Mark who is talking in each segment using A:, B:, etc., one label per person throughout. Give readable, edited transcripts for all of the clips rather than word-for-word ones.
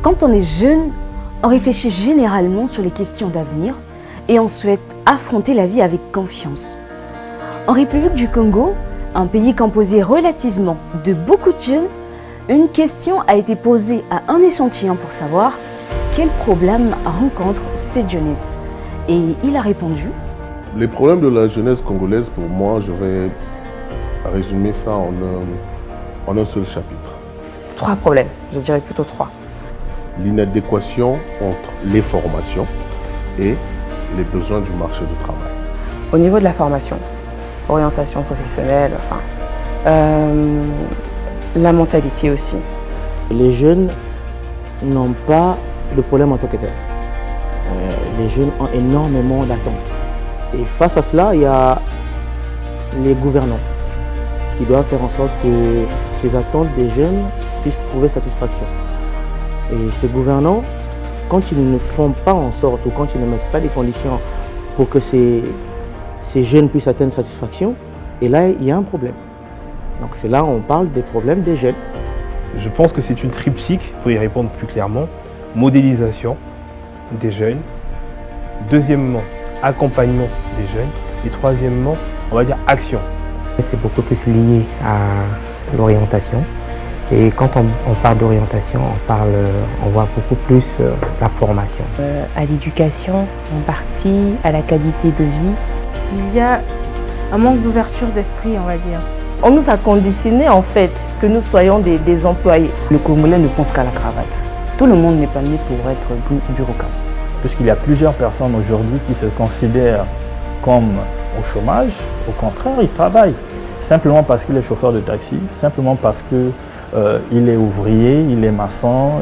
A: Quand on est jeune, on réfléchit généralement sur les questions d'avenir et on souhaite affronter la vie avec confiance. En République du Congo, un pays composé relativement de beaucoup de jeunes, une question a été posée à un échantillon pour savoir quel problème rencontre cette jeunesse. Et il a répondu:
B: les problèmes de la jeunesse congolaise, pour moi, je vais résumer ça en un seul chapitre.
C: 3 problèmes, je dirais plutôt 3.
B: L'inadéquation entre les formations et les besoins du marché du travail.
C: Au niveau de la formation, orientation professionnelle, la mentalité aussi.
D: Les jeunes n'ont pas de problème en tant que tel. Les jeunes ont énormément d'attentes. Et face à cela, il y a les gouvernants qui doivent faire en sorte que ces attentes des jeunes puissent trouver satisfaction. Et ces gouvernants, quand ils ne font pas en sorte ou quand ils ne mettent pas des conditions pour que ces jeunes puissent atteindre satisfaction, et là, il y a un problème. Donc c'est là où on parle des problèmes des jeunes.
E: Je pense que c'est une triptyque, pour y répondre plus clairement. Modélisation des jeunes. Deuxièmement, accompagnement des jeunes. Et troisièmement, on va dire action.
F: C'est beaucoup plus lié à l'orientation. Et quand on parle d'orientation, on voit beaucoup plus la formation.
G: À l'éducation, en partie, à la qualité de vie.
H: Il y a un manque d'ouverture d'esprit, on va dire.
I: On nous a conditionné en fait que nous soyons des employés.
J: Le Congolais ne pense qu'à la cravate. Tout le monde n'est pas né pour être bureaucrate.
K: Puisqu'il y a plusieurs personnes aujourd'hui qui se considèrent comme au chômage, au contraire, ils travaillent. Simplement parce qu'il est chauffeur de taxi, simplement parce que il est ouvrier, il est maçon,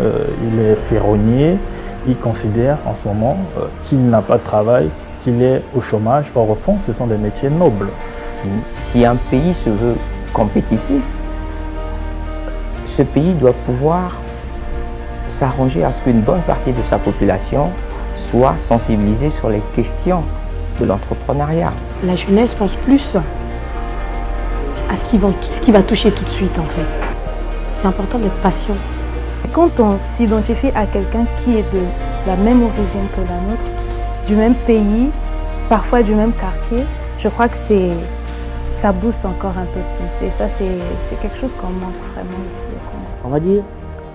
K: il est ferronnier. Il considère en ce moment qu'il n'a pas de travail, qu'il est au chômage. Or, au fond, ce sont des métiers nobles.
F: Si un pays se veut compétitif, ce pays doit pouvoir s'arranger à ce qu'une bonne partie de sa population soit sensibilisée sur les questions de l'entrepreneuriat.
L: La jeunesse pense plus à ce qui va toucher tout de suite en fait. C'est important d'être patient.
H: Quand on s'identifie à quelqu'un qui est de la même origine que la nôtre, du même pays, parfois du même quartier, je crois que ça booste encore un peu plus. Et ça, c'est quelque chose qu'on manque vraiment ici.
D: On va dire,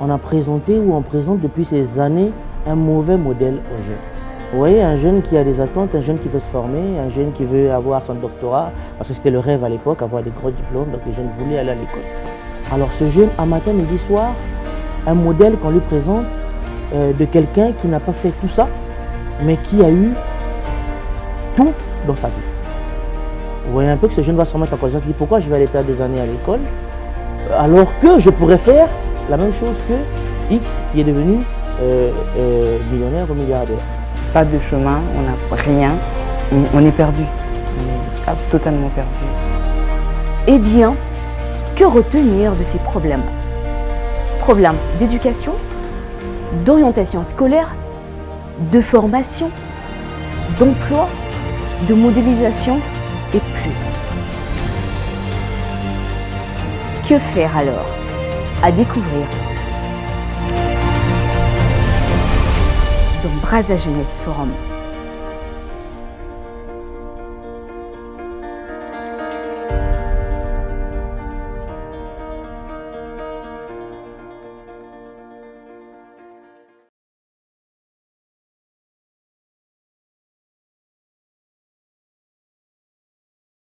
D: on a présenté ou on présente depuis ces années un mauvais modèle aux jeunes. Vous voyez, un jeune qui a des attentes, un jeune qui veut se former, un jeune qui veut avoir son doctorat, parce que c'était le rêve à l'époque, avoir des gros diplômes, donc les jeunes voulaient aller à l'école. Alors ce jeune, à matin, midi, soir, un modèle qu'on lui présente de quelqu'un qui n'a pas fait tout ça, mais qui a eu tout dans sa vie. Vous voyez un peu que ce jeune va se remettre en question, il dit pourquoi je vais aller perdre des années à l'école, alors que je pourrais faire la même chose que X qui est devenu millionnaire ou milliardaire.
J: Pas de chemin, on n'a rien, on est perdu, on est totalement perdu.
A: Eh bien, que retenir de ces problèmes? Problèmes d'éducation, d'orientation scolaire, de formation, d'emploi, de modélisation et plus. Que faire alors? À découvrir dans Brazza Jeunesse Forum.